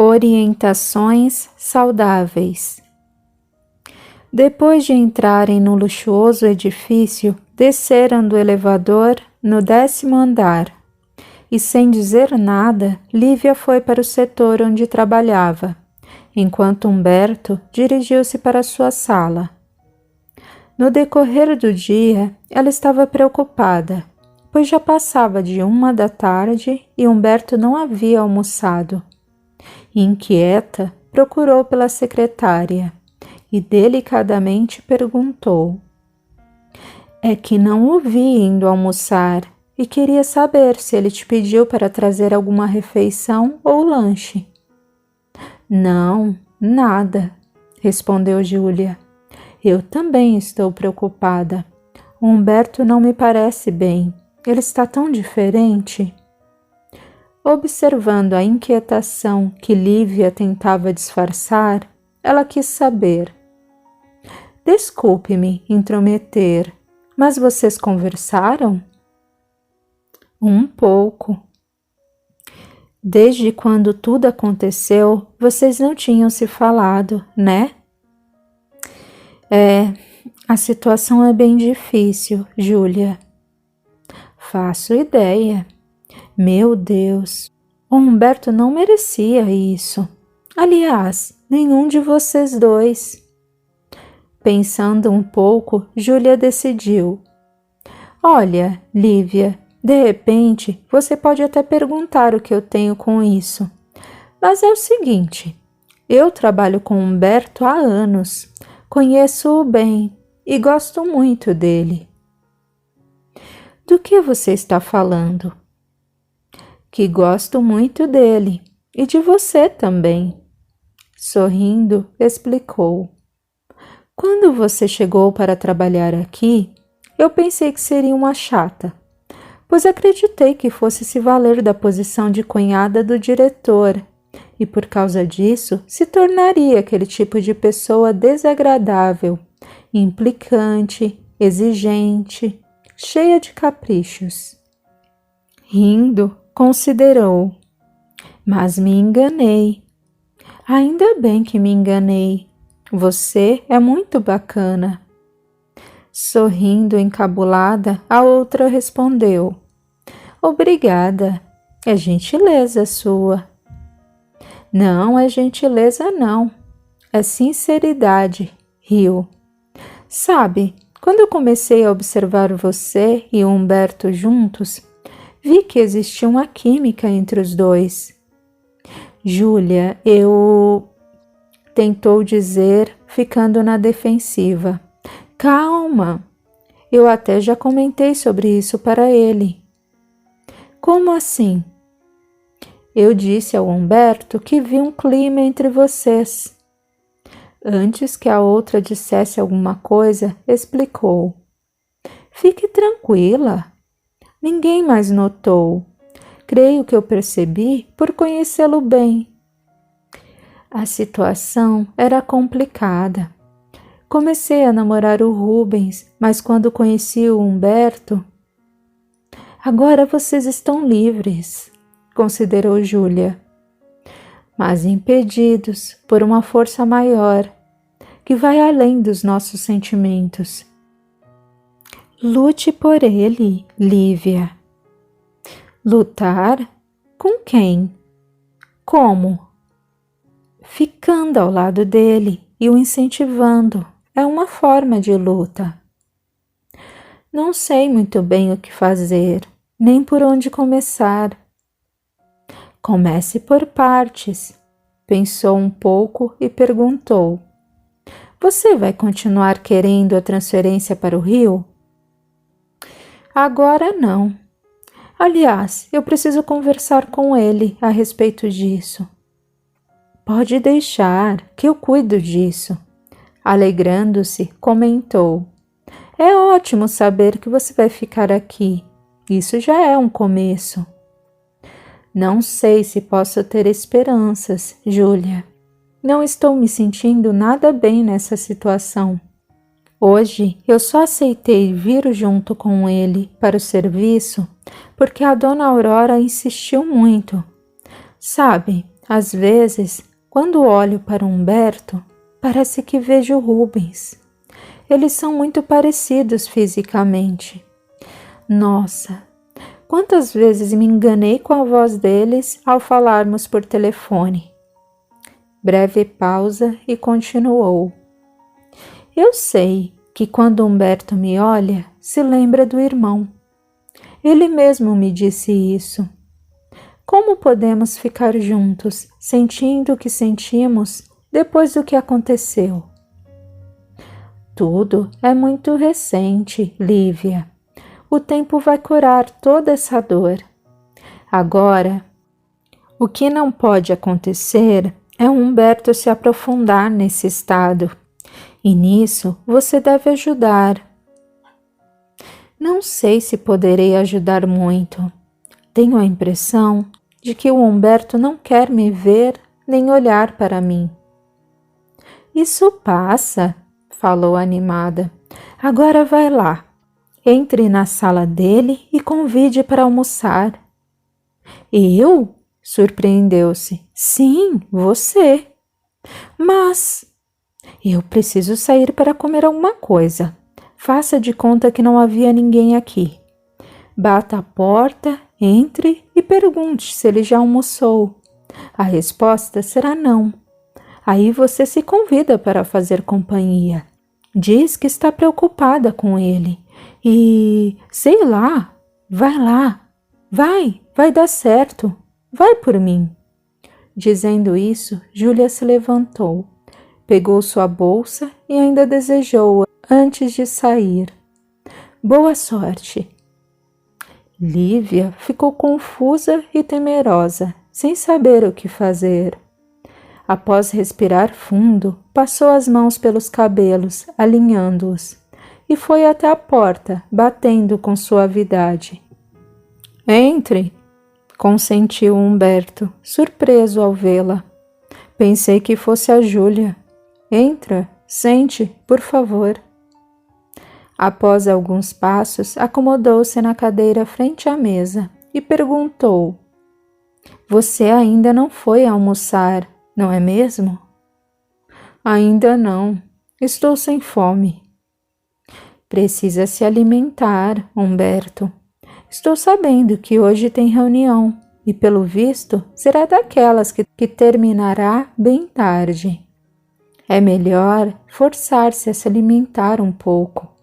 Orientações saudáveis. Depois de entrarem no luxuoso edifício, desceram do elevador no 10º andar e, sem dizer nada, Lívia foi para o setor onde trabalhava, enquanto Humberto dirigiu-se para sua sala. No decorrer do dia, ela estava preocupada, pois já passava de 1 da tarde e Humberto não havia almoçado. Inquieta, procurou pela secretária e delicadamente perguntou: "É que não o vi indo almoçar e queria saber se ele te pediu para trazer alguma refeição ou lanche." "Não, nada", respondeu Júlia. "Eu também estou preocupada. Humberto não me parece bem. Ele está tão diferente." Observando a inquietação que Lívia tentava disfarçar, ela quis saber: "Desculpe-me intrometer, mas vocês conversaram?" "Um pouco." "Desde quando tudo aconteceu, vocês não tinham se falado, né?" A situação é bem difícil, Júlia." "Faço ideia. Meu Deus, o Humberto não merecia isso. Aliás, nenhum de vocês dois." Pensando um pouco, Júlia decidiu: "Olha, Lívia, de repente você pode até perguntar o que eu tenho com isso. Mas é o seguinte, eu trabalho com Humberto há anos, conheço-o bem e gosto muito dele." "Do que você está falando?" "Que gosto muito dele e de você também." Sorrindo, explicou: "Quando você chegou para trabalhar aqui, eu pensei que seria uma chata, pois acreditei que fosse se valer da posição de cunhada do diretor e por causa disso se tornaria aquele tipo de pessoa desagradável, implicante, exigente, cheia de caprichos." Rindo, considerou: "Mas me enganei. Ainda bem que me enganei. Você é muito bacana." Sorrindo encabulada, a outra respondeu: "Obrigada. É gentileza sua." "Não é gentileza não. É sinceridade", riu. "Sabe, quando eu comecei a observar você e o Humberto juntos, vi que existia uma química entre os dois." "Júlia, tentou dizer, ficando na defensiva. "Calma, eu até já comentei sobre isso para ele." "Como assim?" "Eu disse ao Humberto que vi um clima entre vocês." Antes que a outra dissesse alguma coisa, explicou: "Fique tranquila. Ninguém mais notou. Creio que eu percebi por conhecê-lo bem." A situação era complicada. Comecei a namorar o Rubens, mas quando conheci o Humberto... "Agora vocês estão livres", considerou Júlia. "Mas impedidos por uma força maior, que vai além dos nossos sentimentos." "Lute por ele, Lívia." "Lutar? Com quem? Como?" "Ficando ao lado dele e o incentivando. É uma forma de luta." "Não sei muito bem o que fazer, nem por onde começar." "Comece por partes." Pensou um pouco e perguntou: "Você vai continuar querendo a transferência para o Rio?" "Agora não. Aliás, eu preciso conversar com ele a respeito disso." "Pode deixar, que eu cuido disso." Alegrando-se, comentou: "É ótimo saber que você vai ficar aqui. Isso já é um começo." "Não sei se posso ter esperanças, Júlia. Não estou me sentindo nada bem nessa situação. Hoje eu só aceitei vir junto com ele para o serviço porque a dona Aurora insistiu muito. Sabe, Às vezes, quando olho para Humberto, parece que vejo Rubens. Eles são muito parecidos fisicamente. Nossa, quantas vezes me enganei com a voz deles ao falarmos por telefone. Breve pausa e continuou. Eu sei que quando Humberto me olha, se lembra do irmão. Ele mesmo me disse isso. Como podemos ficar juntos, sentindo o que sentimos depois do que aconteceu? Tudo é muito recente, Lívia. O tempo vai curar toda essa dor. Agora, o que não pode acontecer é Humberto se aprofundar nesse estado. E nisso você deve ajudar. Não sei se poderei ajudar muito. Tenho a impressão de que o Humberto não quer me ver nem olhar para mim. Isso passa, falou animada. Agora vai lá. Entre na sala dele e convide para almoçar. Eu? Surpreendeu-se. Sim, você. Mas eu preciso sair para comer alguma coisa. Faça de conta que não havia ninguém aqui. Bata a porta, entre e pergunte se ele já almoçou. A resposta será não. Aí você se convida para fazer companhia. Diz que está preocupada com ele. E, sei lá, vai lá. Vai dar certo. Vai por mim. Dizendo isso, Júlia se levantou, pegou sua bolsa e ainda desejou-a antes de sair. Boa sorte. Lívia ficou confusa e temerosa, sem saber o que fazer. Após respirar fundo, passou as mãos pelos cabelos, alinhando-os, e foi até a porta, batendo com suavidade. Entre, consentiu Humberto, surpreso ao vê-la. Pensei que fosse a Júlia. Entra, sente, por favor. Após alguns passos, acomodou-se na cadeira frente à mesa e perguntou: Você ainda não foi almoçar, não é mesmo? Ainda não. Estou sem fome. Precisa se alimentar, Humberto. Estou sabendo que hoje tem reunião e, pelo visto, será daquelas que terminará bem tarde. É melhor forçar-se a se alimentar um pouco.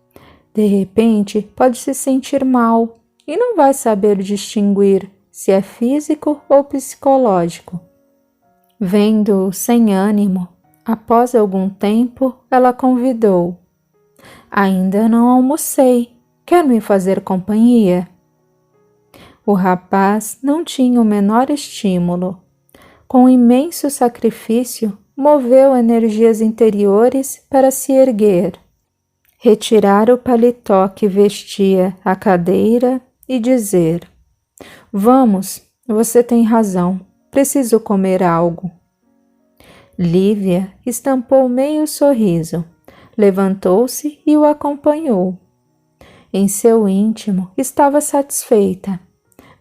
De repente, pode se sentir mal e não vai saber distinguir se é físico ou psicológico. Vendo-o sem ânimo, após algum tempo, ela convidou. Ainda não almocei. Quer me fazer companhia? O rapaz não tinha o menor estímulo. Com imenso sacrifício, moveu energias interiores para se erguer, retirar o paletó que vestia à cadeira e dizer: Vamos, você tem razão, preciso comer algo. Lívia estampou meio sorriso, levantou-se e o acompanhou. Em seu íntimo estava satisfeita,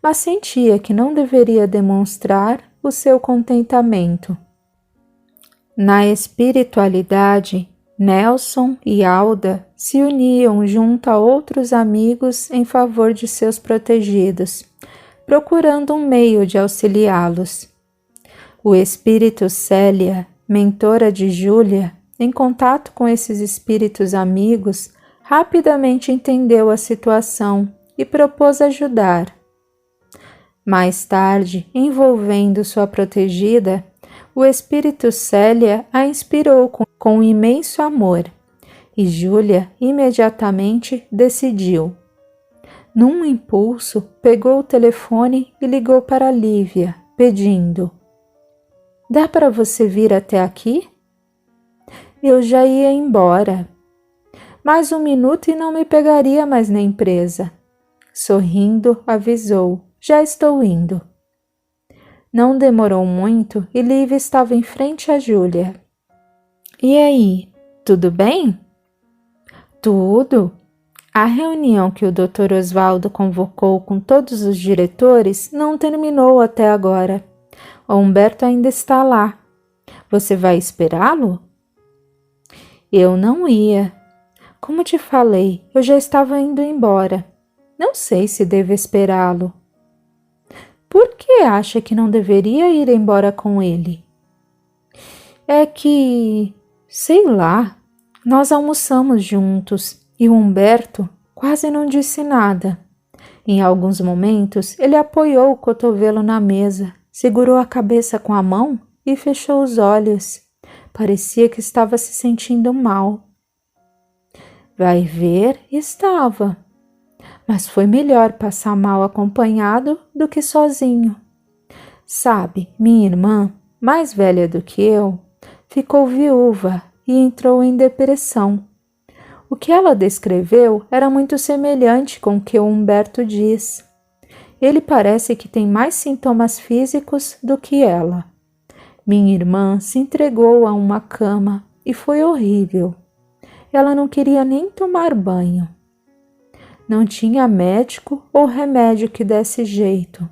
mas sentia que não deveria demonstrar o seu contentamento. Na espiritualidade, Nelson e Alda se uniam junto a outros amigos em favor de seus protegidos, procurando um meio de auxiliá-los. O espírito Célia, mentora de Júlia, em contato com esses espíritos amigos, rapidamente entendeu a situação e propôs ajudar. Mais tarde, envolvendo sua protegida, o espírito Célia a inspirou com um imenso amor, e Júlia imediatamente decidiu. Num impulso, pegou o telefone e ligou para Lívia, pedindo: Dá para você vir até aqui? Eu já ia embora. Mais um minuto e não me pegaria mais na empresa. Sorrindo, avisou: Já estou indo. Não demorou muito e Lívia estava em frente a Júlia. E aí, tudo bem? Tudo. A reunião que o Dr. Osvaldo convocou com todos os diretores não terminou até agora. O Humberto ainda está lá. Você vai esperá-lo? Eu não ia. Como te falei, eu já estava indo embora. Não sei se devo esperá-lo. Por que acha que não deveria ir embora com ele? É que, sei lá, nós almoçamos juntos e o Humberto quase não disse nada. Em alguns momentos, ele apoiou o cotovelo na mesa, segurou a cabeça com a mão e fechou os olhos. Parecia que estava se sentindo mal. Vai ver, estava. Mas foi melhor passar mal acompanhado do que sozinho. Sabe, minha irmã, mais velha do que eu, ficou viúva e entrou em depressão. O que ela descreveu era muito semelhante com o que o Humberto diz. Ele parece que tem mais sintomas físicos do que ela. Minha irmã se entregou a uma cama e foi horrível. Ela não queria nem tomar banho. Não tinha médico ou remédio que desse jeito.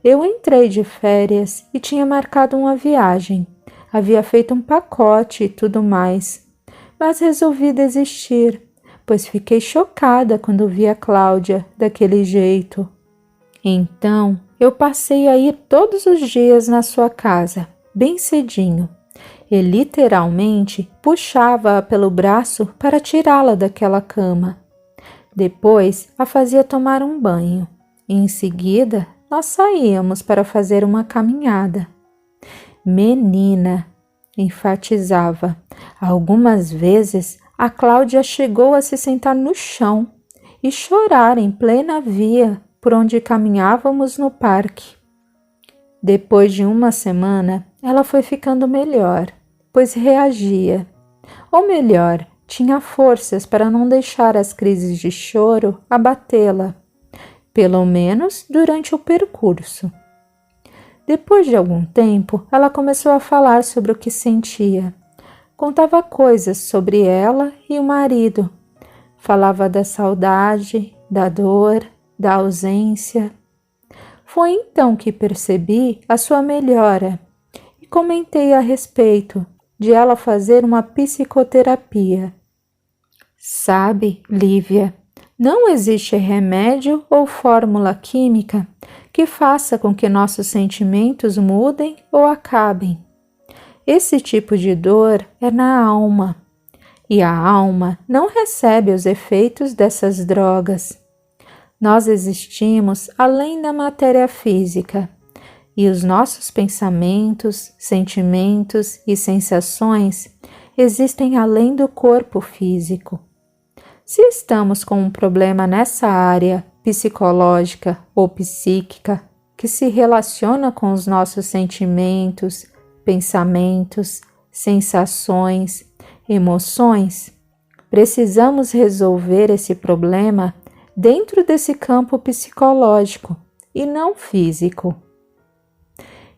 Eu entrei de férias e tinha marcado uma viagem. Havia feito um pacote e tudo mais. Mas resolvi desistir, pois fiquei chocada quando vi a Cláudia daquele jeito. Então, eu passei a ir todos os dias na sua casa, bem cedinho, e literalmente puxava-a pelo braço para tirá-la daquela cama. Depois, a fazia tomar um banho. E em seguida, nós saíamos para fazer uma caminhada. Menina, enfatizava. Algumas vezes, a Cláudia chegou a se sentar no chão e chorar em plena via por onde caminhávamos no parque. Depois de uma semana, ela foi ficando melhor, pois reagia. Ou melhor, tinha forças para não deixar as crises de choro abatê-la, pelo menos durante o percurso. Depois de algum tempo, ela começou a falar sobre o que sentia. Contava coisas sobre ela e o marido. Falava da saudade, da dor, da ausência. Foi então que percebi a sua melhora e comentei a respeito de ela fazer uma psicoterapia. Sabe, Lívia, não existe remédio ou fórmula química que faça com que nossos sentimentos mudem ou acabem. Esse tipo de dor é na alma, e a alma não recebe os efeitos dessas drogas. Nós existimos além da matéria física, e os nossos pensamentos, sentimentos e sensações existem além do corpo físico. Se estamos com um problema nessa área psicológica ou psíquica que se relaciona com os nossos sentimentos, pensamentos, sensações, emoções, precisamos resolver esse problema dentro desse campo psicológico e não físico.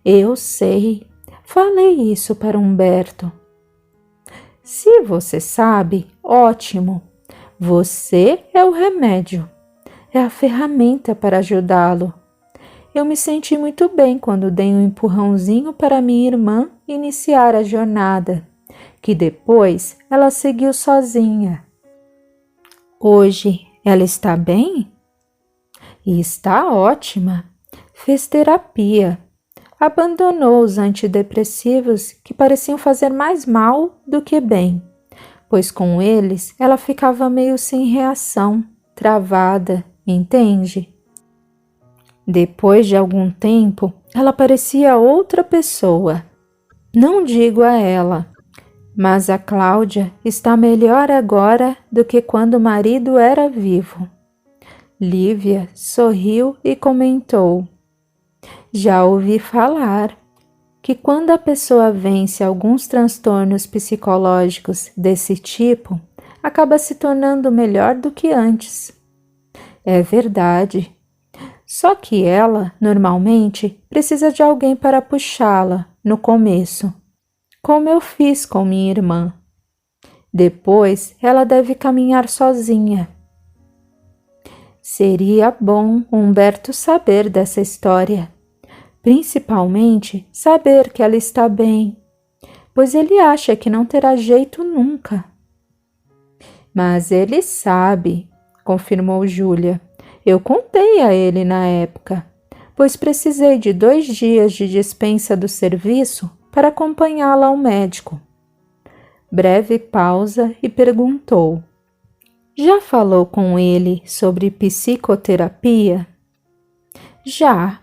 Eu sei, falei isso para Humberto. Se você sabe, ótimo. Você é o remédio, é a ferramenta para ajudá-lo. Eu me senti muito bem quando dei um empurrãozinho para minha irmã iniciar a jornada, que depois ela seguiu sozinha. Hoje ela está bem? E está ótima. Fez terapia. Abandonou os antidepressivos que pareciam fazer mais mal do que bem, pois com eles ela ficava meio sem reação, travada, entende? Depois de algum tempo, ela parecia outra pessoa. Não digo a ela, mas a Cláudia está melhor agora do que quando o marido era vivo. Lívia sorriu e comentou: já ouvi falar que quando a pessoa vence alguns transtornos psicológicos desse tipo, acaba se tornando melhor do que antes. É verdade. Só que ela, normalmente, precisa de alguém para puxá-la no começo, como eu fiz com minha irmã. Depois, ela deve caminhar sozinha. Seria bom Humberto saber dessa história. principalmente saber que ela está bem, pois ele acha que não terá jeito nunca. Mas ele sabe, confirmou Júlia. Eu contei a ele na época, pois precisei de 2 dias de dispensa do serviço para acompanhá-la ao médico. Breve pausa e perguntou: já falou com ele sobre psicoterapia? Já,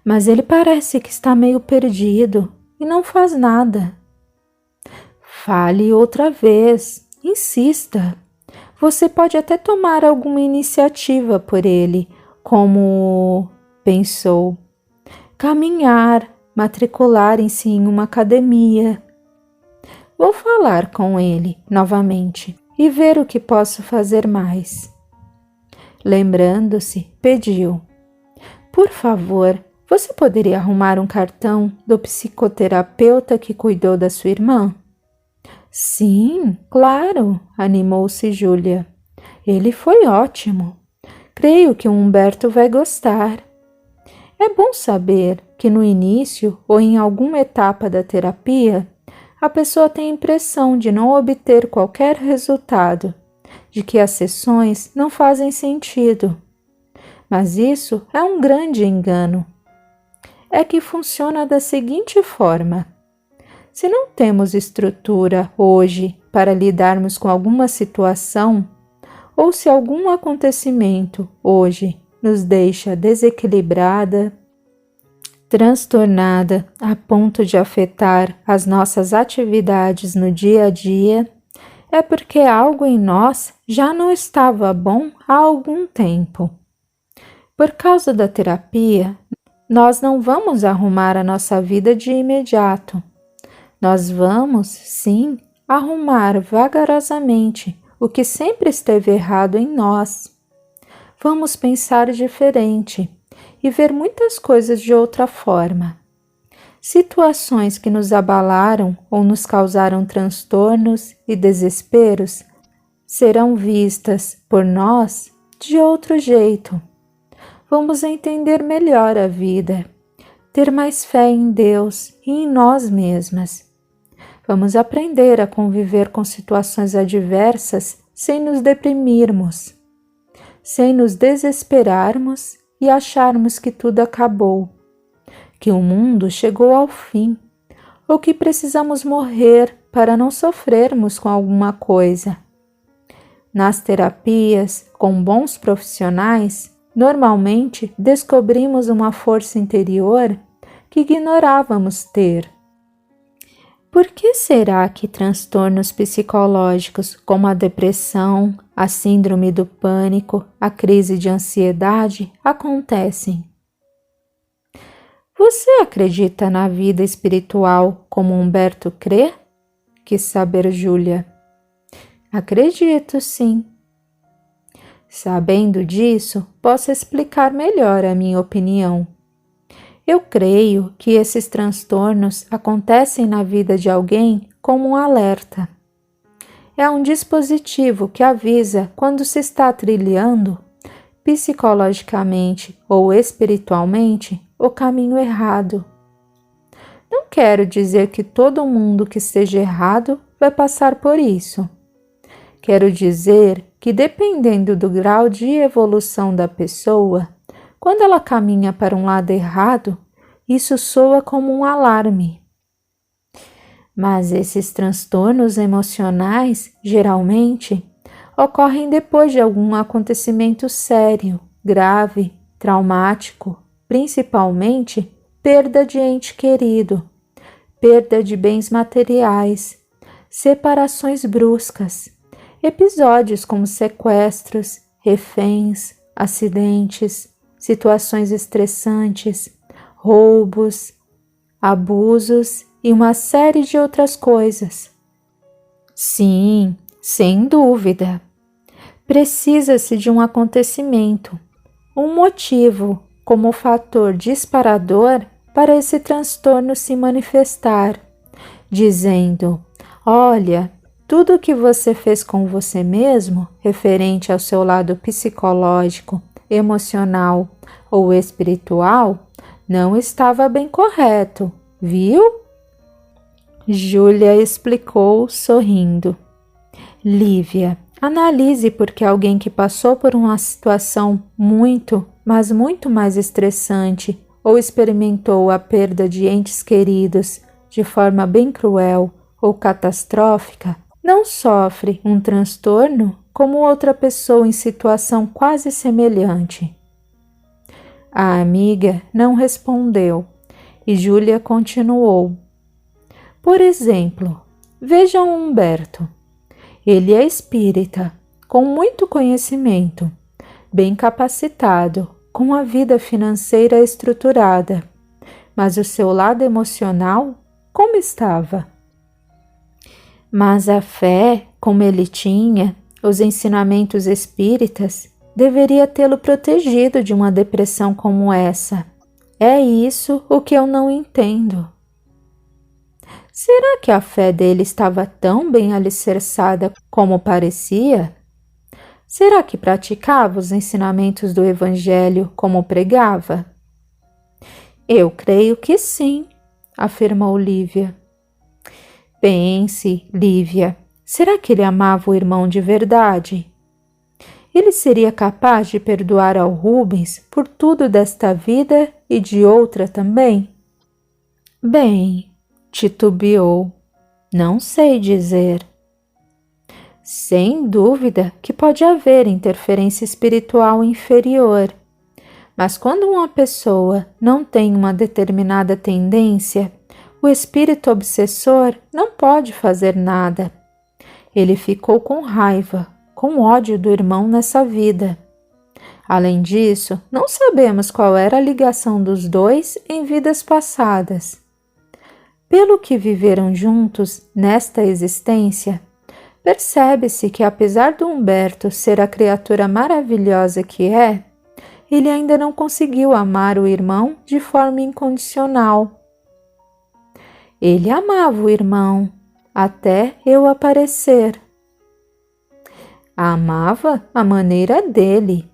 mas ele parece que está meio perdido e não faz nada. Fale outra vez, insista. Você pode até tomar alguma iniciativa por ele, como, pensou, caminhar, matricularem-se em uma academia. Vou falar com ele novamente e ver o que posso fazer mais. Lembrando-se, pediu: por favor, você poderia arrumar um cartão do psicoterapeuta que cuidou da sua irmã? Sim, claro, animou-se Júlia. Ele foi ótimo. Creio que o Humberto vai gostar. É bom saber que no início ou em alguma etapa da terapia, a pessoa tem a impressão de não obter qualquer resultado, de que as sessões não fazem sentido. Mas isso é um grande engano. É que funciona da seguinte forma: se não temos estrutura hoje para lidarmos com alguma situação, ou se algum acontecimento hoje nos deixa desequilibrada, transtornada a ponto de afetar as nossas atividades no dia a dia, é porque algo em nós já não estava bom há algum tempo. Por causa da terapia, nós não vamos arrumar a nossa vida de imediato. Nós vamos, sim, arrumar vagarosamente o que sempre esteve errado em nós. Vamos pensar diferente e ver muitas coisas de outra forma. Situações que nos abalaram ou nos causaram transtornos e desesperos serão vistas por nós de outro jeito. Vamos entender melhor a vida, ter mais fé em Deus e em nós mesmas. Vamos aprender a conviver com situações adversas sem nos deprimirmos, sem nos desesperarmos e acharmos que tudo acabou, que o mundo chegou ao fim, ou que precisamos morrer para não sofrermos com alguma coisa. Nas terapias, com bons profissionais, normalmente descobrimos uma força interior que ignorávamos ter. Por que será que transtornos psicológicos como a depressão, a síndrome do pânico, a crise de ansiedade acontecem? Você acredita na vida espiritual como Humberto crê? Quis saber Júlia. Acredito, sim. Sabendo disso, posso explicar melhor a minha opinião. Eu creio que esses transtornos acontecem na vida de alguém como um alerta. É um dispositivo que avisa quando se está trilhando, psicologicamente ou espiritualmente, o caminho errado. Não quero dizer que todo mundo que esteja errado vai passar por isso. Quero dizer que, dependendo do grau de evolução da pessoa, quando ela caminha para um lado errado, isso soa como um alarme. Mas esses transtornos emocionais, geralmente, ocorrem depois de algum acontecimento sério, grave, traumático, principalmente perda de ente querido, perda de bens materiais, separações bruscas, episódios como sequestros, reféns, acidentes, situações estressantes, roubos, abusos e uma série de outras coisas. Sim, sem dúvida. Precisa-se de um acontecimento, um motivo como fator disparador para esse transtorno se manifestar, dizendo: olha, tudo o que você fez com você mesmo, referente ao seu lado psicológico, emocional ou espiritual, Não estava bem correto, viu? Júlia explicou, sorrindo. Lívia, analise porque alguém que passou por uma situação muito, mas muito mais estressante ou experimentou a perda de entes queridos de forma bem cruel ou catastrófica, não sofre um transtorno como outra pessoa em situação quase semelhante. A amiga não respondeu e Júlia continuou. Por exemplo, vejam Humberto. Ele é espírita, com muito conhecimento, bem capacitado, com a vida financeira estruturada, mas o seu lado emocional, como estava? Mas a fé, como ele tinha, os ensinamentos espíritas, deveria tê-lo protegido de uma depressão como essa. É isso o que eu não entendo. Será que a fé dele estava tão bem alicerçada como parecia? Será que praticava os ensinamentos do Evangelho como pregava? Eu creio que sim, afirmou Lívia. Pense, Lívia, será que ele amava o irmão de verdade? Ele seria capaz de perdoar ao Rubens por tudo desta vida e de outra também? Bem, titubeou. Não sei dizer. Sem dúvida que pode haver interferência espiritual inferior, mas quando uma pessoa não tem uma determinada tendência, o espírito obsessor não pode fazer nada. Ele ficou com raiva, com ódio do irmão nessa vida. Além disso, não sabemos qual era a ligação dos dois em vidas passadas. Pelo que viveram juntos nesta existência, percebe-se que apesar do Humberto ser a criatura maravilhosa que é, ele ainda não conseguiu amar o irmão de forma incondicional. Ele amava o irmão, até eu aparecer. Amava à maneira dele.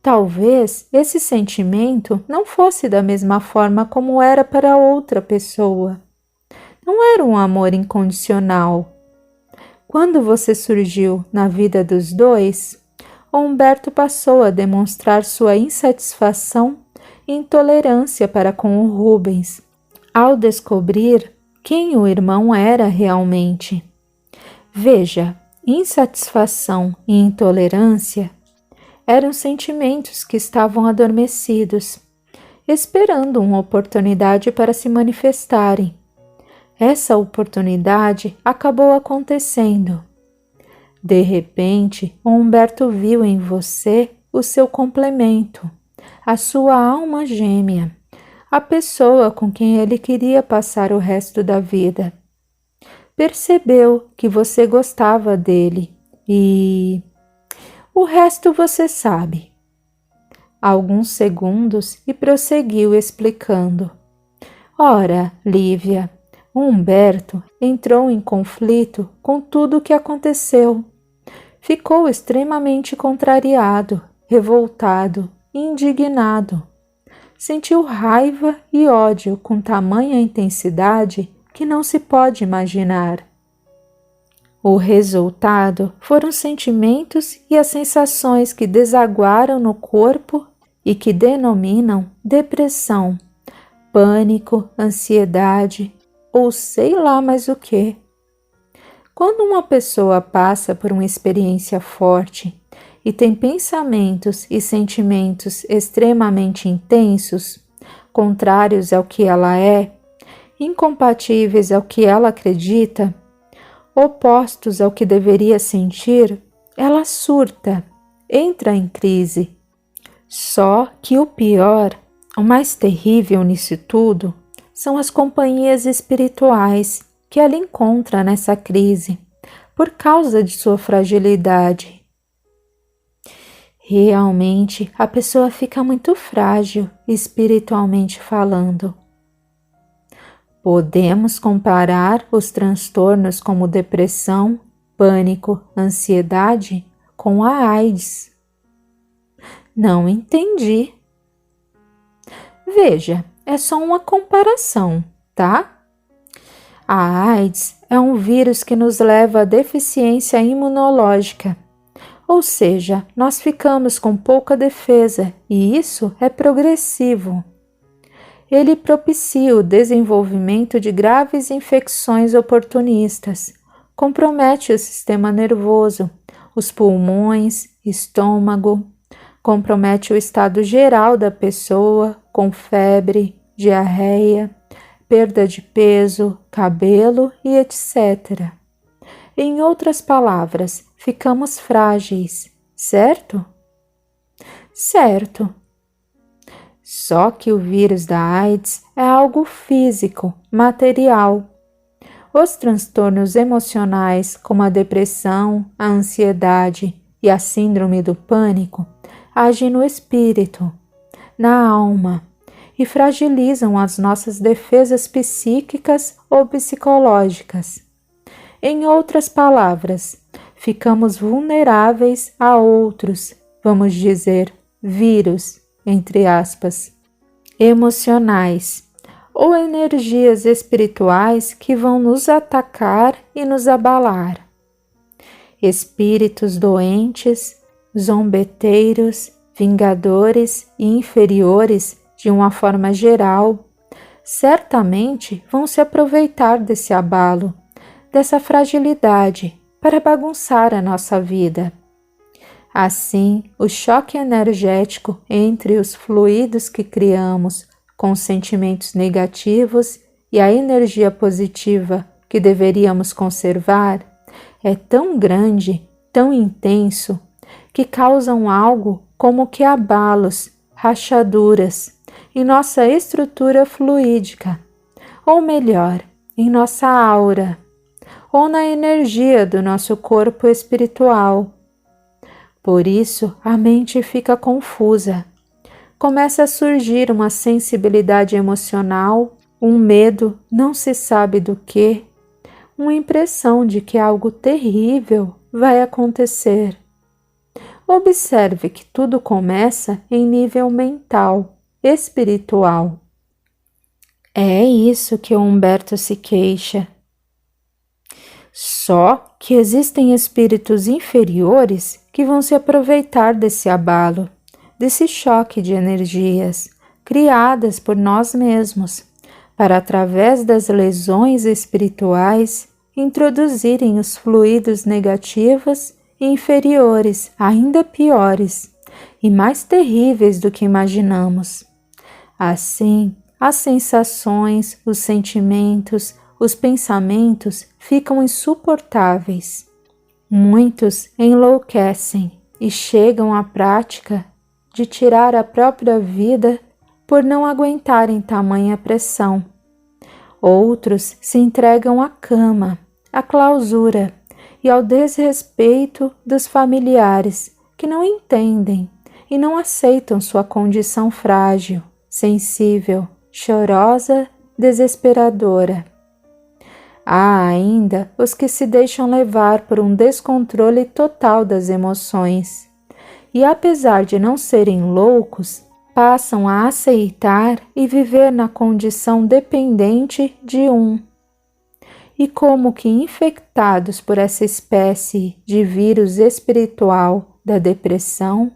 Talvez esse sentimento não fosse da mesma forma como era para outra pessoa. Não era um amor incondicional. Quando você surgiu na vida dos dois, Humberto passou a demonstrar sua insatisfação e intolerância para com o Rubens, ao descobrir quem o irmão era realmente. Veja, insatisfação e intolerância eram sentimentos que estavam adormecidos, esperando uma oportunidade para se manifestarem. Essa oportunidade acabou acontecendo. De repente, Humberto viu em você o seu complemento, a sua alma gêmea, a pessoa com quem ele queria passar o resto da vida. Percebeu que você gostava dele e... o resto você sabe. Alguns segundos e prosseguiu explicando. Ora, Lívia, Humberto entrou em conflito com tudo o que aconteceu. Ficou extremamente contrariado, revoltado e indignado. Sentiu raiva e ódio com tamanha intensidade que não se pode imaginar. O resultado foram sentimentos e as sensações que desaguaram no corpo e que denominam depressão, pânico, ansiedade ou sei lá mais o que. Quando uma pessoa passa por uma experiência forte e tem pensamentos e sentimentos extremamente intensos, contrários ao que ela é, incompatíveis ao que ela acredita, opostos ao que deveria sentir, ela surta, entra em crise. Só que o pior, o mais terrível nisso tudo, são as companhias espirituais que ela encontra nessa crise, por causa de sua fragilidade. Realmente, a pessoa fica muito frágil, espiritualmente falando. Podemos comparar os transtornos como depressão, pânico, ansiedade com a AIDS. Não entendi. Veja, é só uma comparação, tá? A AIDS é um vírus que nos leva à deficiência imunológica, ou seja, nós ficamos com pouca defesa e isso é progressivo. Ele propicia o desenvolvimento de graves infecções oportunistas, compromete o sistema nervoso, os pulmões, estômago, compromete o estado geral da pessoa, com febre, diarreia, perda de peso, cabelo e etc. Em outras palavras, ficamos frágeis, certo? Certo. Só que o vírus da AIDS é algo físico, material. Os transtornos emocionais, como a depressão, a ansiedade e a síndrome do pânico, agem no espírito, na alma, e fragilizam as nossas defesas psíquicas ou psicológicas. Em outras palavras, ficamos vulneráveis a outros, vamos dizer, vírus, entre aspas, emocionais, ou energias espirituais que vão nos atacar e nos abalar. Espíritos doentes, zombeteiros, vingadores e inferiores, de uma forma geral, certamente vão se aproveitar desse abalo, dessa fragilidade, para bagunçar a nossa vida. Assim, o choque energético entre os fluidos que criamos com sentimentos negativos e a energia positiva que deveríamos conservar é tão grande, tão intenso, que causam algo como que abalos, rachaduras em nossa estrutura fluídica, ou melhor, em nossa aura, ou na energia do nosso corpo espiritual. Por isso, a mente fica confusa. Começa a surgir uma sensibilidade emocional, um medo não se sabe do que, uma impressão de que algo terrível vai acontecer. Observe que tudo começa em nível mental, espiritual. É isso que o Humberto se queixa. Só que existem espíritos inferiores que vão se aproveitar desse abalo, desse choque de energias criadas por nós mesmos, para, através das lesões espirituais, introduzirem os fluidos negativos e inferiores, ainda piores e mais terríveis do que imaginamos. Assim, as sensações, os sentimentos, os pensamentos ficam insuportáveis. Muitos enlouquecem e chegam à prática de tirar a própria vida por não aguentarem tamanha pressão. Outros se entregam à cama, à clausura e ao desrespeito dos familiares que não entendem e não aceitam sua condição frágil, sensível, chorosa, desesperadora. Há ainda os que se deixam levar por um descontrole total das emoções e, apesar de não serem loucos, passam a aceitar e viver na condição dependente de um. E como que infectados por essa espécie de vírus espiritual da depressão,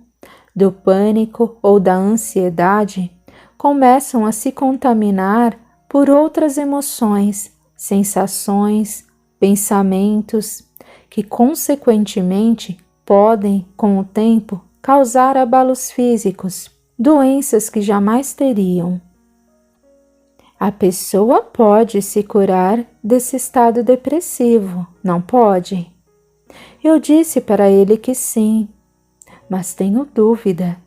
do pânico ou da ansiedade, começam a se contaminar por outras emoções, sensações, pensamentos, que consequentemente podem, com o tempo, causar abalos físicos, doenças que jamais teriam. A pessoa pode se curar desse estado depressivo, não pode? Eu disse para ele que sim, mas tenho dúvida.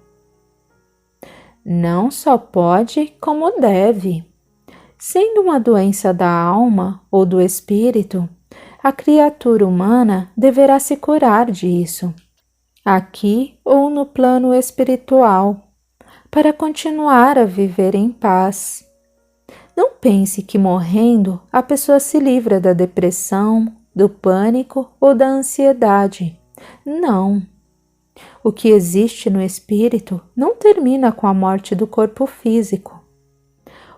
Não só pode, como deve. Sendo uma doença da alma ou do espírito, a criatura humana deverá se curar disso, aqui ou no plano espiritual, para continuar a viver em paz. Não pense que morrendo a pessoa se livra da depressão, do pânico ou da ansiedade. Não. O que existe no espírito não termina com a morte do corpo físico.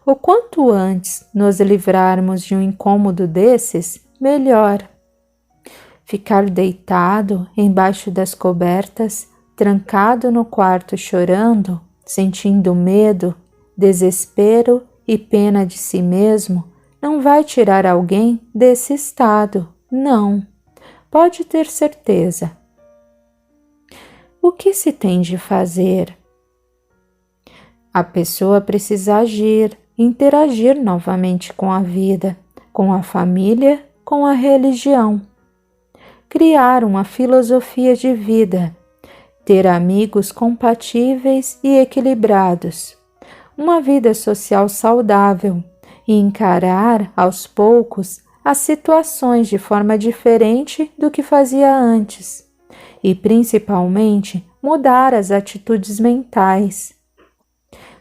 O quanto antes nos livrarmos de um incômodo desses, melhor. Ficar deitado embaixo das cobertas, trancado no quarto chorando, sentindo medo, desespero e pena de si mesmo, não vai tirar alguém desse estado, não. Pode ter certeza. O que se tem de fazer? A pessoa precisa agir, interagir novamente com a vida, com a família, com a religião. Criar uma filosofia de vida, ter amigos compatíveis e equilibrados, uma vida social saudável e encarar, aos poucos, as situações de forma diferente do que fazia antes e, principalmente, mudar as atitudes mentais.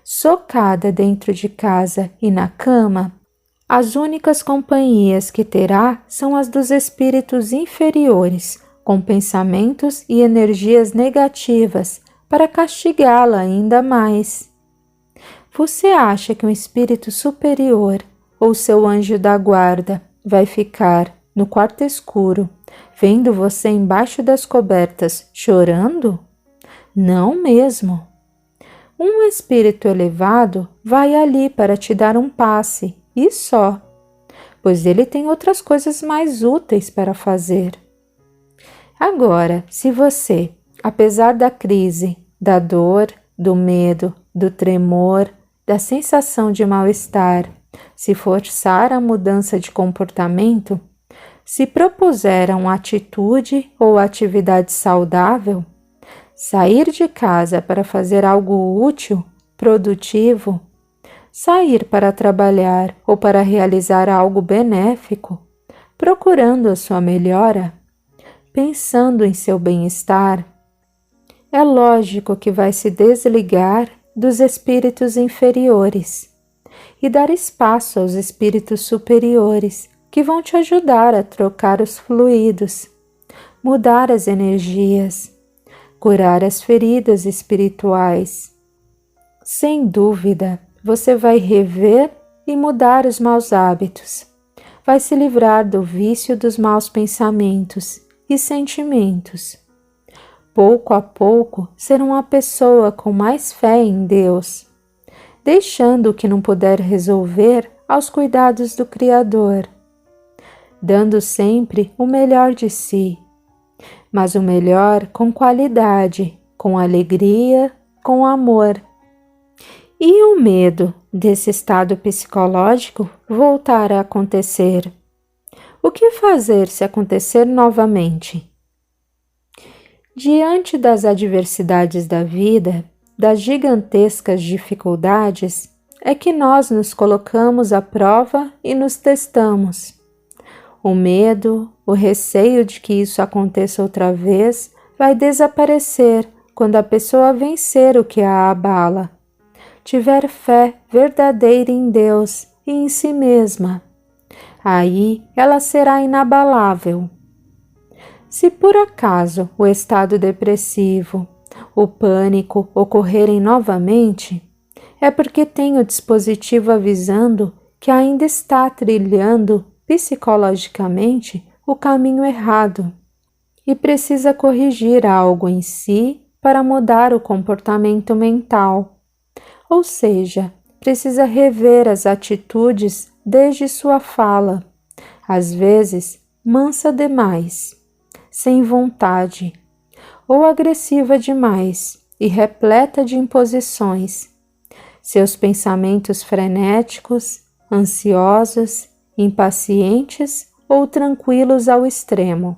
Socada dentro de casa e na cama, as únicas companhias que terá são as dos espíritos inferiores, com pensamentos e energias negativas para castigá-la ainda mais. Você acha que um espírito superior ou seu anjo da guarda vai ficar no quarto escuro, vendo você embaixo das cobertas chorando? Não mesmo. Um espírito elevado vai ali para te dar um passe, e só, pois ele tem outras coisas mais úteis para fazer. Agora, se você, apesar da crise, da dor, do medo, do tremor, da sensação de mal-estar, se forçar a mudança de comportamento, se propuser uma atitude ou atividade saudável, sair de casa para fazer algo útil, produtivo, sair para trabalhar ou para realizar algo benéfico, procurando a sua melhora, pensando em seu bem-estar, é lógico que vai se desligar dos espíritos inferiores e dar espaço aos espíritos superiores que vão te ajudar a trocar os fluidos, mudar as energias, curar as feridas espirituais. Sem dúvida, você vai rever e mudar os maus hábitos, vai se livrar do vício dos maus pensamentos e sentimentos. Pouco a pouco, ser uma pessoa com mais fé em Deus, deixando o que não puder resolver aos cuidados do Criador, dando sempre o melhor de si, mas o melhor com qualidade, com alegria, com amor. E o medo desse estado psicológico voltar a acontecer? O que fazer se acontecer novamente? Diante das adversidades da vida, das gigantescas dificuldades, é que nós nos colocamos à prova e nos testamos. O medo, o receio de que isso aconteça outra vez, vai desaparecer quando a pessoa vencer o que a abala, tiver fé verdadeira em Deus e em si mesma. Aí ela será inabalável. Se por acaso o estado depressivo, o pânico ocorrerem novamente, é porque tem o dispositivo avisando que ainda está trilhando psicologicamente o caminho errado e precisa corrigir algo em si para mudar o comportamento mental. Ou seja, precisa rever as atitudes desde sua fala, às vezes mansa demais, sem vontade, ou agressiva demais e repleta de imposições. Seus pensamentos frenéticos, ansiosos, impacientes ou tranquilos ao extremo,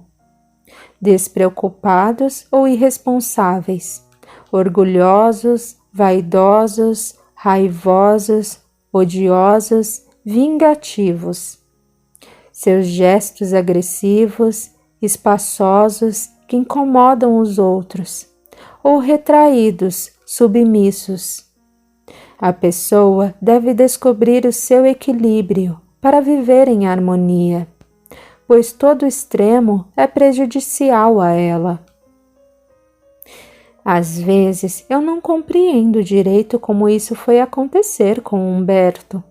despreocupados ou irresponsáveis, orgulhosos, vaidosos, raivosos, odiosos, vingativos. Seus gestos agressivos, espaçosos, que incomodam os outros, ou retraídos, submissos. A pessoa deve descobrir o seu equilíbrio para viver em harmonia, pois todo extremo é prejudicial a ela. Às vezes eu não compreendo direito como isso foi acontecer com Humberto,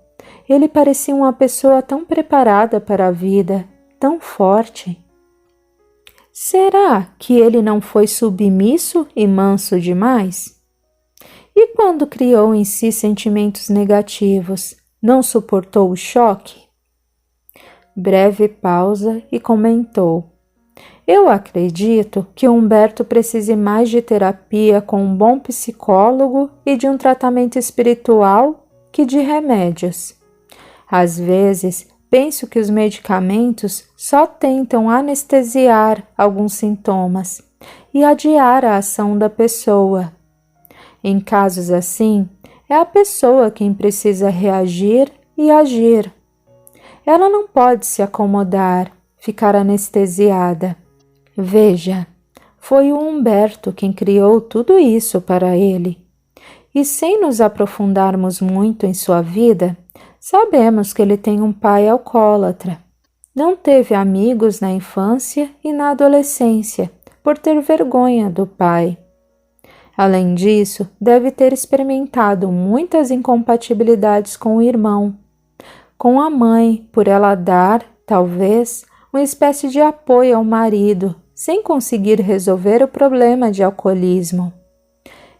Ele parecia uma pessoa tão preparada para a vida, tão forte. Será que ele não foi submisso e manso demais? E quando criou em si sentimentos negativos, não suportou o choque? Breve pausa e comentou: eu acredito que Humberto precise mais de terapia com um bom psicólogo e de um tratamento espiritual que de remédios. Às vezes, penso que os medicamentos só tentam anestesiar alguns sintomas e adiar a ação da pessoa. Em casos assim, é a pessoa quem precisa reagir e agir. Ela não pode se acomodar, ficar anestesiada. Veja, foi o Humberto quem criou tudo isso para ele. E sem nos aprofundarmos muito em sua vida, sabemos que ele tem um pai alcoólatra. Não teve amigos na infância e na adolescência, por ter vergonha do pai. Além disso, deve ter experimentado muitas incompatibilidades com o irmão, com a mãe, por ela dar, talvez, uma espécie de apoio ao marido, sem conseguir resolver o problema de alcoolismo.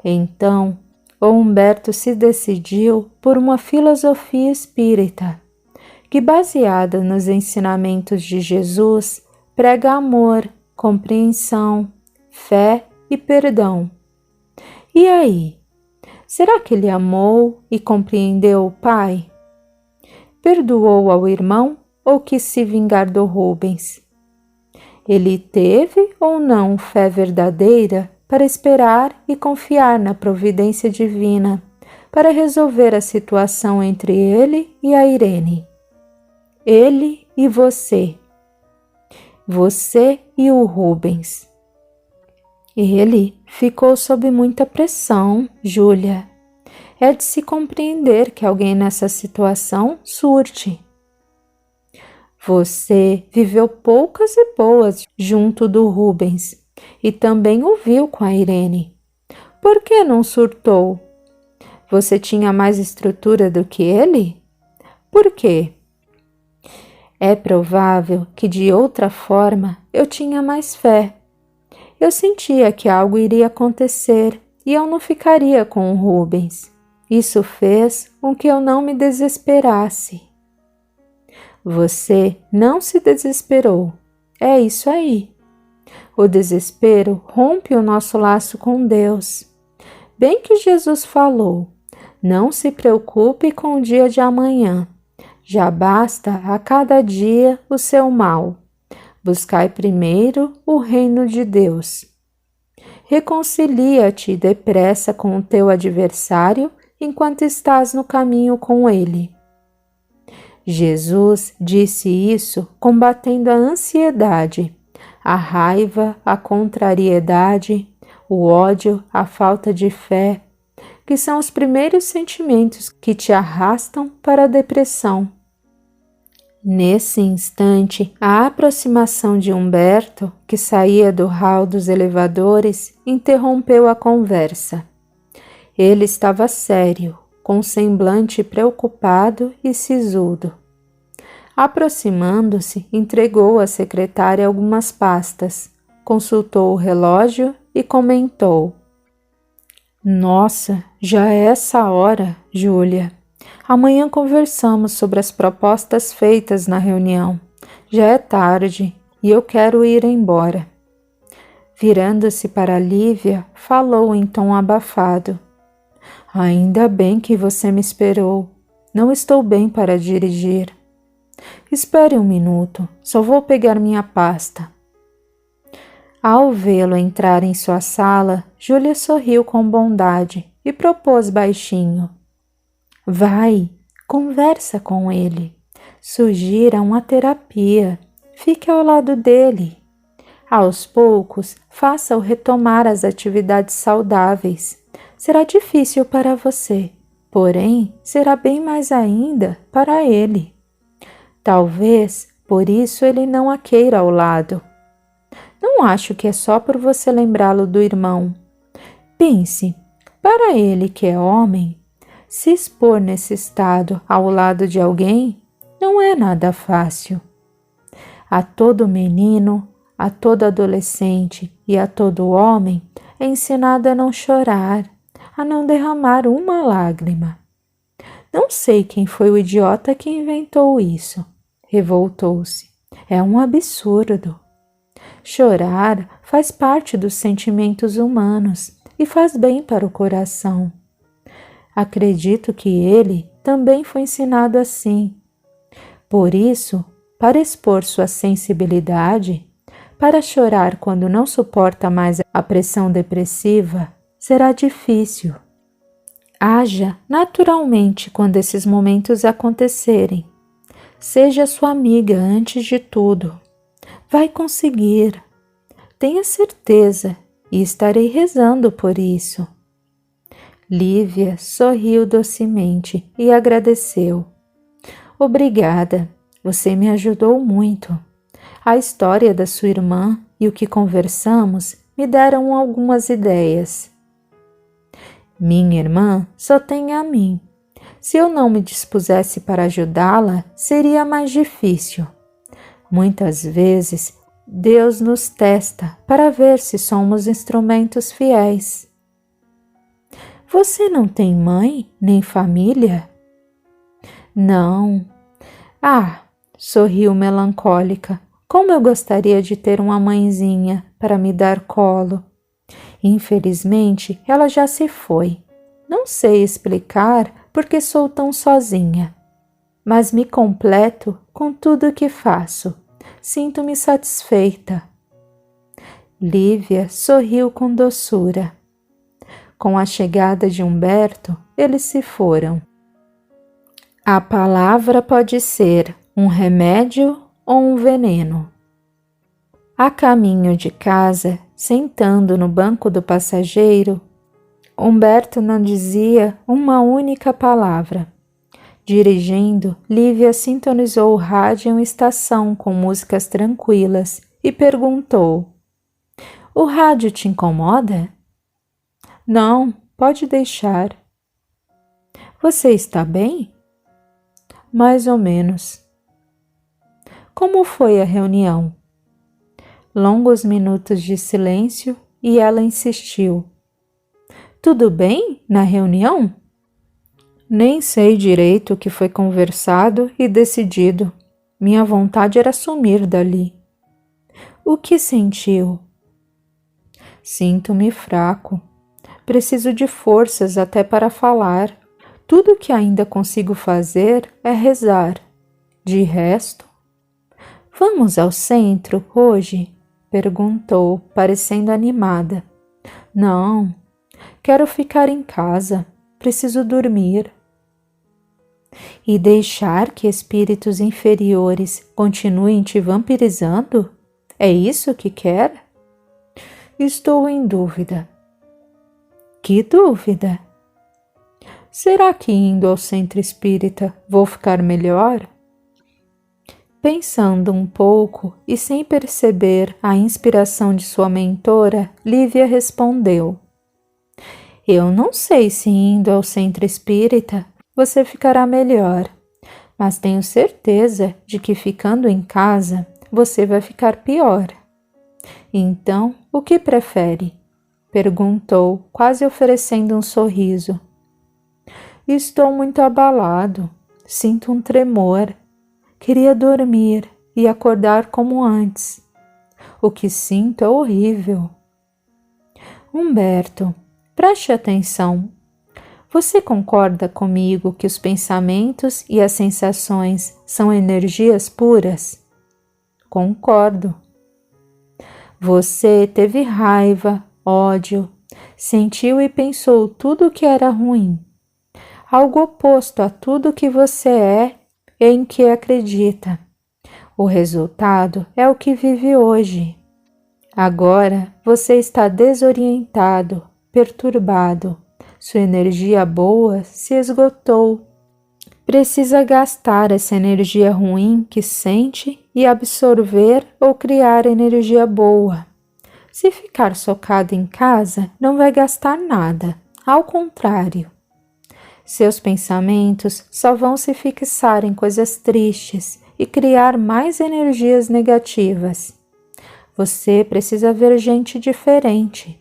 Então, o Humberto se decidiu por uma filosofia espírita, que, baseada nos ensinamentos de Jesus, prega amor, compreensão, fé e perdão. E aí? Será que ele amou e compreendeu o pai? Perdoou ao irmão ou quis se vingar do Rubens? Ele teve ou não fé verdadeira para esperar e confiar na providência divina para resolver a situação entre ele e a Irene? Ele e você. Você e o Rubens. Ele ficou sob muita pressão, Júlia. É de se compreender que alguém nessa situação surte. Você viveu poucas e boas junto do Rubens e também o viu com a Irene. Por que não surtou? Você tinha mais estrutura do que ele? Por quê? É provável que de outra forma eu tinha mais fé. Eu sentia que algo iria acontecer e eu não ficaria com o Rubens. Isso fez com que eu não me desesperasse. Você não se desesperou. É isso aí. O desespero rompe o nosso laço com Deus. Bem que Jesus falou: não se preocupe com o dia de amanhã. Já basta a cada dia o seu mal. Buscai primeiro o reino de Deus. Reconcilia-te depressa com o teu adversário enquanto estás no caminho com ele. Jesus disse isso combatendo a ansiedade, a raiva, a contrariedade, o ódio, a falta de fé, que são os primeiros sentimentos que te arrastam para a depressão. Nesse instante, a aproximação de Humberto, que saía do hall dos elevadores, interrompeu a conversa. Ele estava sério, com semblante preocupado e sisudo. Aproximando-se, entregou à secretária algumas pastas, consultou o relógio e comentou: Nossa, já é essa hora, Júlia. Amanhã conversamos sobre as propostas feitas na reunião. Já é tarde e eu quero ir embora. Virando-se para Lívia, falou em tom abafado: Ainda bem que você me esperou. Não estou bem para dirigir. Espere um minuto, só vou pegar minha pasta. Ao vê-lo entrar em sua sala, Júlia sorriu com bondade e propôs baixinho: Vai, conversa com ele. Sugira uma terapia. Fique ao lado dele. Aos poucos, faça-o retomar as atividades saudáveis. Será difícil para você, porém, será bem mais ainda para ele. Talvez, por isso, ele não a queira ao lado. Não acho que é só por você lembrá-lo do irmão. Pense, para ele que é homem, Se expor nesse estado ao lado de alguém não é nada fácil. A todo menino, a todo adolescente e a todo homem é ensinado a não chorar, a não derramar uma lágrima. Não sei quem foi o idiota que inventou isso. Revoltou-se. É um absurdo. Chorar faz parte dos sentimentos humanos e faz bem para o coração. Acredito que ele também foi ensinado assim. Por isso, para expor sua sensibilidade, para chorar quando não suporta mais a pressão depressiva, será difícil. Haja naturalmente quando esses momentos acontecerem. Seja sua amiga antes de tudo. Vai conseguir. Tenha certeza e estarei rezando por isso. Lívia sorriu docemente e agradeceu. Obrigada, você me ajudou muito. A história da sua irmã e o que conversamos me deram algumas ideias. Minha irmã só tem a mim. Se eu não me dispusesse para ajudá-la, seria mais difícil. Muitas vezes, Deus nos testa para ver se somos instrumentos fiéis. Você não tem mãe nem família? Não. Ah, sorriu melancólica. Como eu gostaria de ter uma mãezinha para me dar colo. Infelizmente, ela já se foi. Não sei explicar porque sou tão sozinha. Mas me completo com tudo o que faço. Sinto-me satisfeita. Lívia sorriu com doçura. Com a chegada de Humberto, eles se foram. A palavra pode ser um remédio ou um veneno. A caminho de casa, sentando no banco do passageiro, Humberto não dizia uma única palavra. Dirigindo, Lívia sintonizou o rádio em uma estação com músicas tranquilas e perguntou: "O rádio te incomoda?" "Não, pode deixar." "Você está bem?" "Mais ou menos." "Como foi a reunião?" Longos minutos de silêncio e ela insistiu: "Tudo bem na reunião?" "Nem sei direito o que foi conversado e decidido. Minha vontade era sumir dali." "O que sentiu?" "Sinto-me fraco. Preciso de forças até para falar. Tudo o que ainda consigo fazer é rezar. De resto..." "Vamos ao centro hoje?" perguntou, parecendo animada. "Não, quero ficar em casa. Preciso dormir." "E deixar que espíritos inferiores continuem te vampirizando? É isso que quer?" "Estou em dúvida." "Que dúvida?" "Será que indo ao centro espírita vou ficar melhor?" Pensando um pouco e sem perceber a inspiração de sua mentora, Lívia respondeu: "Eu não sei se indo ao centro espírita você ficará melhor, mas tenho certeza de que ficando em casa você vai ficar pior." "Então, o que prefere?" perguntou, quase oferecendo um sorriso. "Estou muito abalado. Sinto um tremor. Queria dormir e acordar como antes. O que sinto é horrível." "Humberto, preste atenção. Você concorda comigo que os pensamentos e as sensações são energias puras?" "Concordo." "Você teve raiva, ódio, sentiu e pensou tudo o que era ruim, algo oposto a tudo que você é e em que acredita. O resultado é o que vive hoje. Agora você está desorientado, perturbado. Sua energia boa se esgotou. Precisa gastar essa energia ruim que sente e absorver ou criar energia boa. Se ficar socado em casa, não vai gastar nada. Ao contrário. Seus pensamentos só vão se fixar em coisas tristes e criar mais energias negativas. Você precisa ver gente diferente,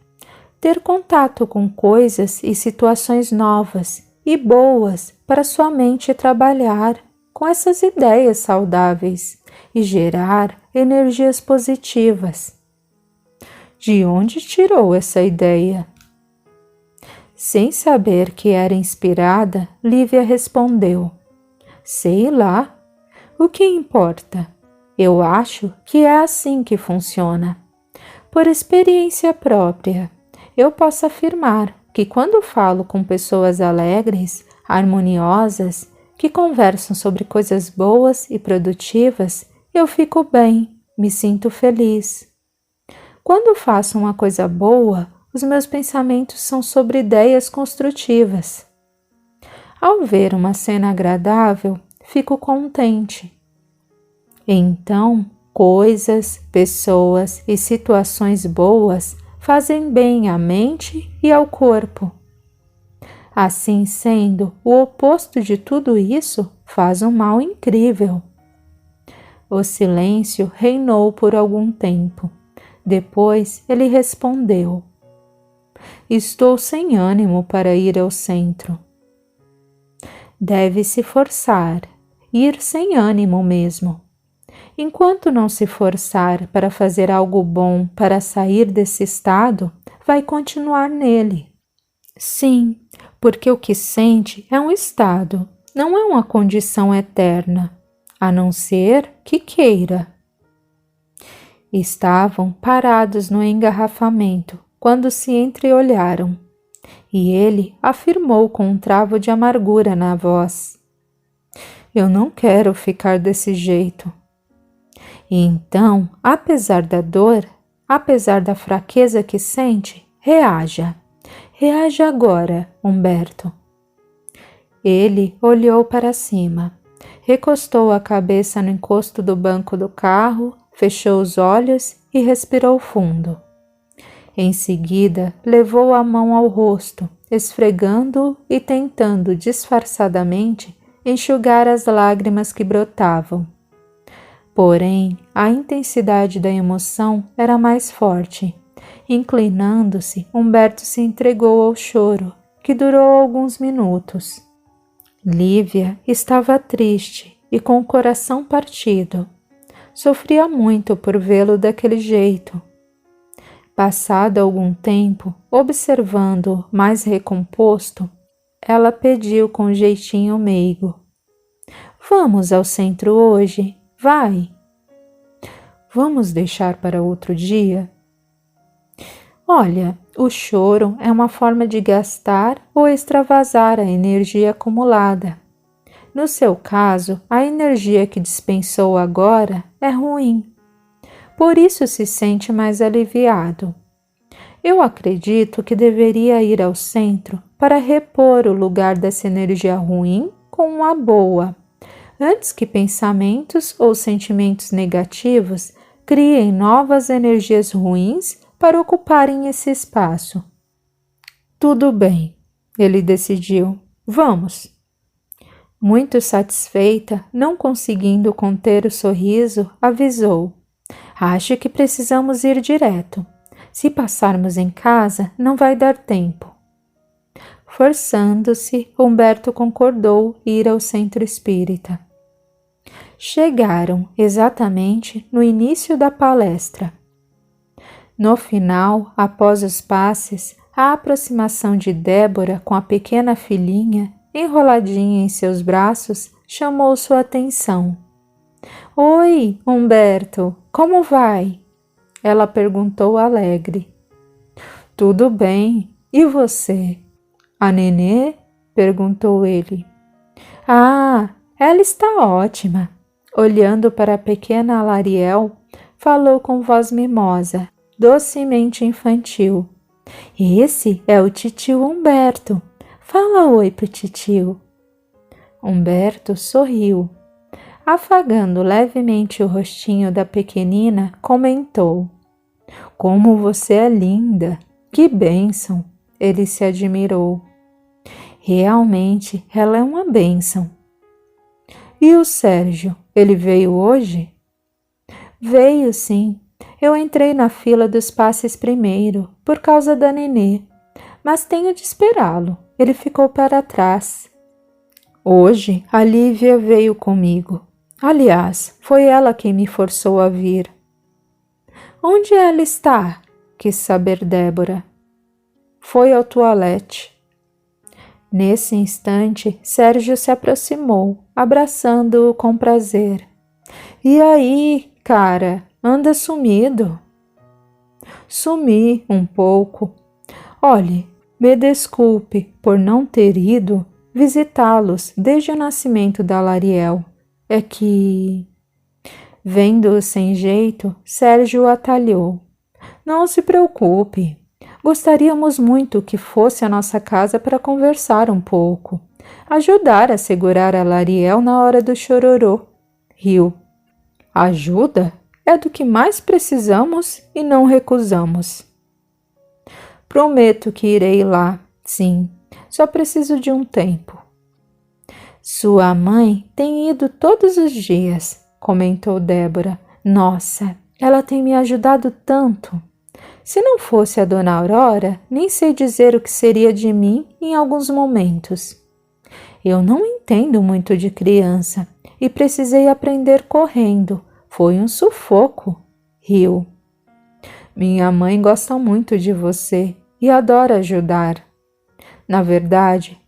ter contato com coisas e situações novas e boas para sua mente trabalhar com essas ideias saudáveis e gerar energias positivas. De onde tirou essa ideia? Sem saber que era inspirada, Lívia respondeu: sei lá. O que importa? Eu acho que é assim que funciona. Por experiência própria, eu posso afirmar que quando falo com pessoas alegres, harmoniosas, que conversam sobre coisas boas e produtivas, eu fico bem, me sinto feliz. Quando faço uma coisa boa, os meus pensamentos são sobre ideias construtivas. Ao ver uma cena agradável, fico contente. Então, coisas, pessoas e situações boas fazem bem à mente e ao corpo. Assim sendo, o oposto de tudo isso faz um mal incrível. O silêncio reinou por algum tempo. Depois ele respondeu: estou sem ânimo para ir ao centro. Deve se forçar, ir sem ânimo mesmo. Enquanto não se forçar para fazer algo bom para sair desse estado, vai continuar nele. Sim, porque o que sente é um estado, não é uma condição eterna, a não ser que queira. Estavam parados no engarrafamento quando se entreolharam, e ele afirmou com um travo de amargura na voz: eu não quero ficar desse jeito. E então, apesar da dor, apesar da fraqueza que sente, reaja. Reaja agora, Humberto. Ele olhou para cima, recostou a cabeça no encosto do banco do carro, fechou os olhos e respirou fundo. Em seguida, levou a mão ao rosto, esfregando-o e tentando disfarçadamente enxugar as lágrimas que brotavam. Porém, a intensidade da emoção era mais forte. Inclinando-se, Humberto se entregou ao choro, que durou alguns minutos. Lívia estava triste e com o coração partido. Sofria muito por vê-lo daquele jeito. Passado algum tempo, observando-o mais recomposto, ela pediu com jeitinho meigo: vamos ao centro hoje? Vai. Vamos deixar para outro dia? Olha, o choro é uma forma de gastar ou extravasar a energia acumulada. No seu caso, a energia que dispensou agora é ruim. Por isso se sente mais aliviado. Eu acredito que deveria ir ao centro para repor o lugar dessa energia ruim com uma boa, antes que pensamentos ou sentimentos negativos criem novas energias ruins para ocuparem esse espaço. Tudo bem, ele decidiu. Vamos. Muito satisfeita, não conseguindo conter o sorriso, avisou: acho que precisamos ir direto. Se passarmos em casa, não vai dar tempo. Forçando-se, Humberto concordou ir ao centro espírita. Chegaram exatamente no início da palestra. No final, após os passes, a aproximação de Débora com a pequena filhinha, enroladinha em seus braços, chamou sua atenção. Oi, Humberto, como vai? Ela perguntou alegre. Tudo bem, e você? A Nenê? Perguntou ele. Ah, ela está ótima. Olhando para a pequena Lariel, falou com voz mimosa, docemente infantil. Esse é o titio Humberto. Fala oi pro titio. Humberto sorriu. Afagando levemente o rostinho da pequenina, comentou: como você é linda! Que bênção! Ele se admirou. Realmente, ela é uma bênção. E o Sérgio, ele veio hoje? Veio sim. Eu entrei na fila dos passes primeiro, por causa da Nenê, mas tenho de esperá-lo. Ele ficou para trás. Hoje, a Lívia veio comigo. Aliás, foi ela quem me forçou a vir. Onde ela está? Quis saber Débora. Foi ao toalete. Nesse instante, Sérgio se aproximou, abraçando-o com prazer. E aí, cara, anda sumido? Sumi um pouco. Olhe, me desculpe por não ter ido visitá-los desde o nascimento da Lariel. É que... Vendo-o sem jeito, Sérgio o atalhou. Não se preocupe. Gostaríamos muito que fosse à nossa casa para conversar um pouco. Ajudar a segurar a Lariel na hora do chororô. Riu. Ajuda é do que mais precisamos e não recusamos. Prometo que irei lá, sim. Só preciso de um tempo. Sua mãe tem ido todos os dias, comentou Débora. Nossa, ela tem me ajudado tanto. Se não fosse a dona Aurora, nem sei dizer o que seria de mim em alguns momentos. Eu não entendo muito de criança e precisei aprender correndo. Foi um sufoco. Riu. Minha mãe gosta muito de você e adora ajudar. Na verdade,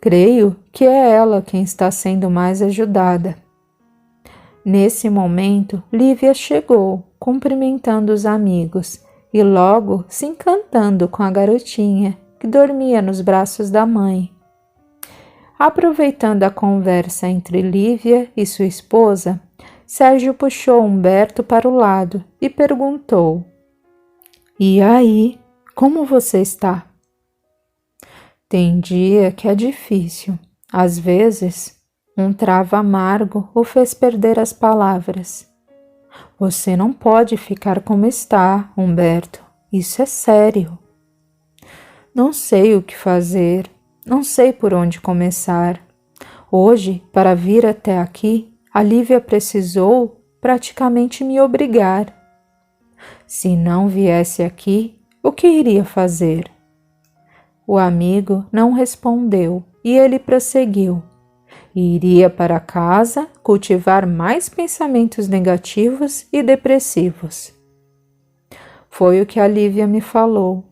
creio que é ela quem está sendo mais ajudada. Nesse momento, Lívia chegou, cumprimentando os amigos e logo se encantando com a garotinha que dormia nos braços da mãe. Aproveitando a conversa entre Lívia e sua esposa, Sérgio puxou Humberto para o lado e perguntou: E aí, como você está? Tem dia que é difícil. Às vezes, um travo amargo o fez perder as palavras. Você não pode ficar como está, Humberto. Isso é sério. Não sei o que fazer. Não sei por onde começar. Hoje, para vir até aqui, a Lívia precisou praticamente me obrigar. Se não viesse aqui, o que iria fazer? O amigo não respondeu e ele prosseguiu. Iria para casa cultivar mais pensamentos negativos e depressivos. Foi o que a Lívia me falou.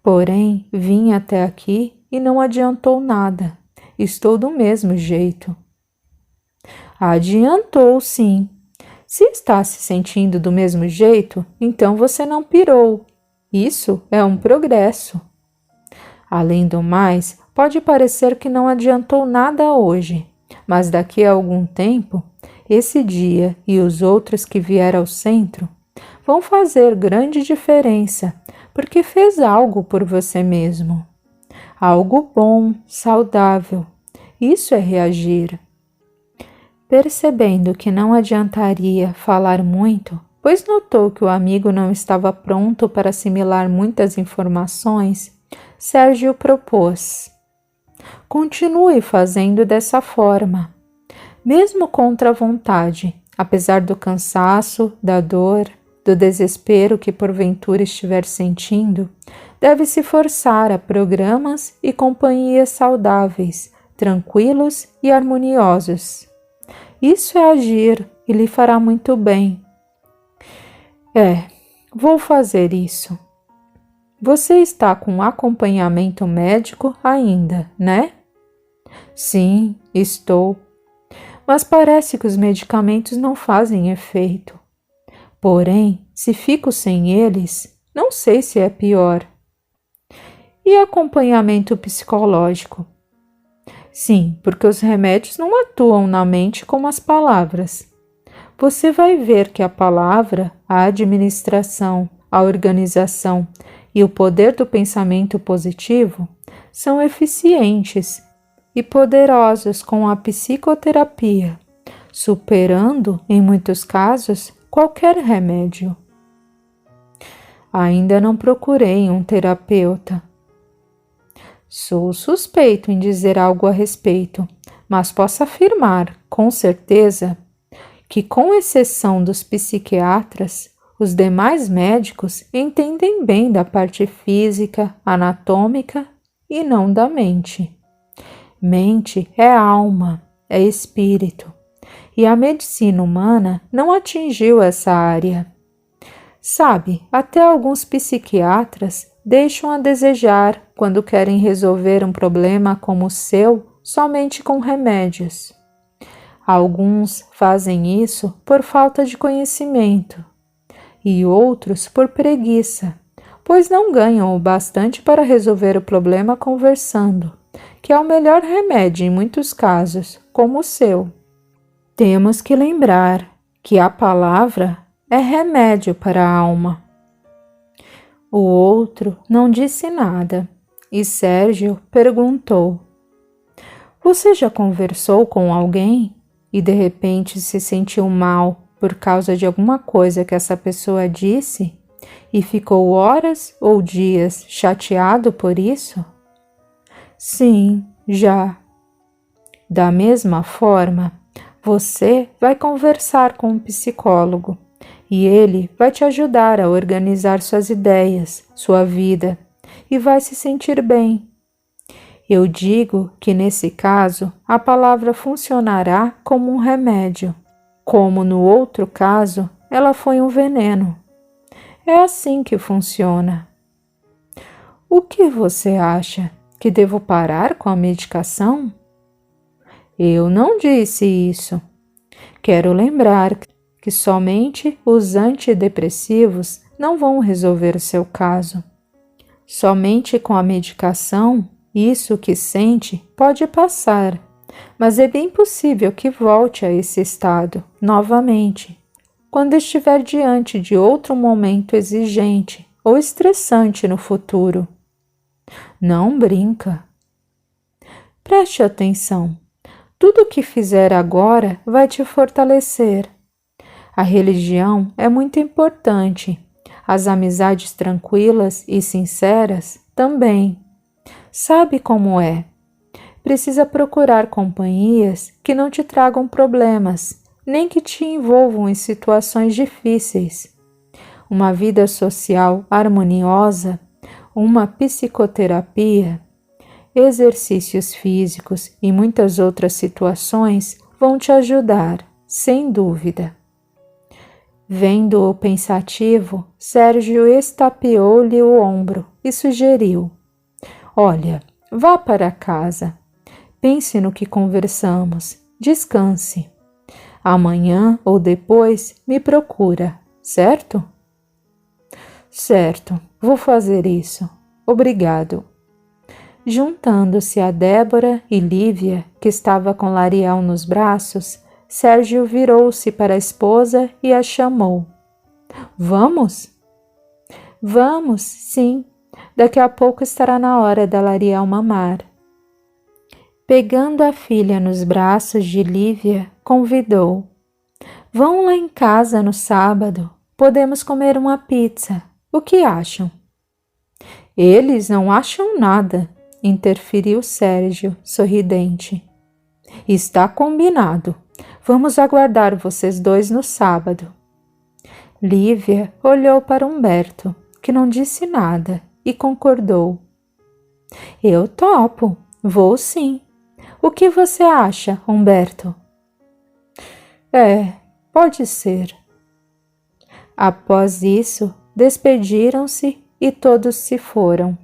Porém, vim até aqui e não adiantou nada. Estou do mesmo jeito. Adiantou, sim. Se está se sentindo do mesmo jeito, então você não pirou. Isso é um progresso. Além do mais, pode parecer que não adiantou nada hoje, mas daqui a algum tempo, esse dia e os outros que vieram ao centro vão fazer grande diferença, porque fez algo por você mesmo. Algo bom, saudável. Isso é reagir. Percebendo que não adiantaria falar muito, pois notou que o amigo não estava pronto para assimilar muitas informações, Sérgio propôs: continue fazendo dessa forma. Mesmo contra a vontade, apesar do cansaço, da dor, do desespero que porventura estiver sentindo, deve se forçar a programas e companhias saudáveis, tranquilos e harmoniosos. Isso é agir e lhe fará muito bem. Vou fazer isso. Você está com acompanhamento médico ainda, né? Sim, estou. Mas parece que os medicamentos não fazem efeito. Porém, se fico sem eles, não sei se é pior. E acompanhamento psicológico? Sim, porque os remédios não atuam na mente como as palavras. Você vai ver que a palavra, a administração, a organização e o poder do pensamento positivo são eficientes e poderosos com a psicoterapia, superando, em muitos casos, qualquer remédio. Ainda não procurei um terapeuta. Sou suspeito em dizer algo a respeito, mas posso afirmar, com certeza, que, com exceção dos psiquiatras, os demais médicos entendem bem da parte física, anatômica e não da mente. Mente é alma, é espírito, e a medicina humana não atingiu essa área. Sabe, até alguns psiquiatras deixam a desejar quando querem resolver um problema como o seu somente com remédios. Alguns fazem isso por falta de conhecimento e outros por preguiça, pois não ganham o bastante para resolver o problema conversando, que é o melhor remédio em muitos casos, como o seu. Temos que lembrar que a palavra é remédio para a alma. O outro não disse nada e Sérgio perguntou: Você já conversou com alguém e de repente se sentiu mal por causa de alguma coisa que essa pessoa disse e ficou horas ou dias chateado por isso? Sim, já. Da mesma forma, você vai conversar com um psicólogo e ele vai te ajudar a organizar suas ideias, sua vida e vai se sentir bem. Eu digo que nesse caso a palavra funcionará como um remédio, como no outro caso ela foi um veneno. É assim que funciona. O que você acha? Que devo parar com a medicação? Eu não disse isso. Quero lembrar que somente os antidepressivos não vão resolver o seu caso. Somente com a medicação, isso que sente pode passar, mas é bem possível que volte a esse estado novamente, quando estiver diante de outro momento exigente ou estressante no futuro. Não brinca. Preste atenção. Tudo o que fizer agora vai te fortalecer. A religião é muito importante. As amizades tranquilas e sinceras também. Sabe como é? Precisa procurar companhias que não te tragam problemas, nem que te envolvam em situações difíceis. Uma vida social harmoniosa, uma psicoterapia, exercícios físicos e muitas outras situações vão te ajudar, sem dúvida. Vendo-o pensativo, Sérgio estapeou-lhe o ombro e sugeriu: Olha, vá para casa. Pense no que conversamos. Descanse. Amanhã ou depois me procura, certo? Certo, vou fazer isso. Obrigado. Juntando-se a Débora e Lívia, que estava com Lariel nos braços, Sérgio virou-se para a esposa e a chamou. Vamos? Vamos, sim. Daqui a pouco estará na hora da Lariel mamar. Pegando a filha nos braços de Lívia, convidou. Vão lá em casa no sábado. Podemos comer uma pizza. O que acham? Eles não acham nada, interferiu Sérgio, sorridente. Está combinado. Vamos aguardar vocês dois no sábado. Lívia olhou para Humberto, que não disse nada, e concordou. Eu topo, vou sim. O que você acha, Humberto? Pode ser. Após isso, despediram-se e todos se foram.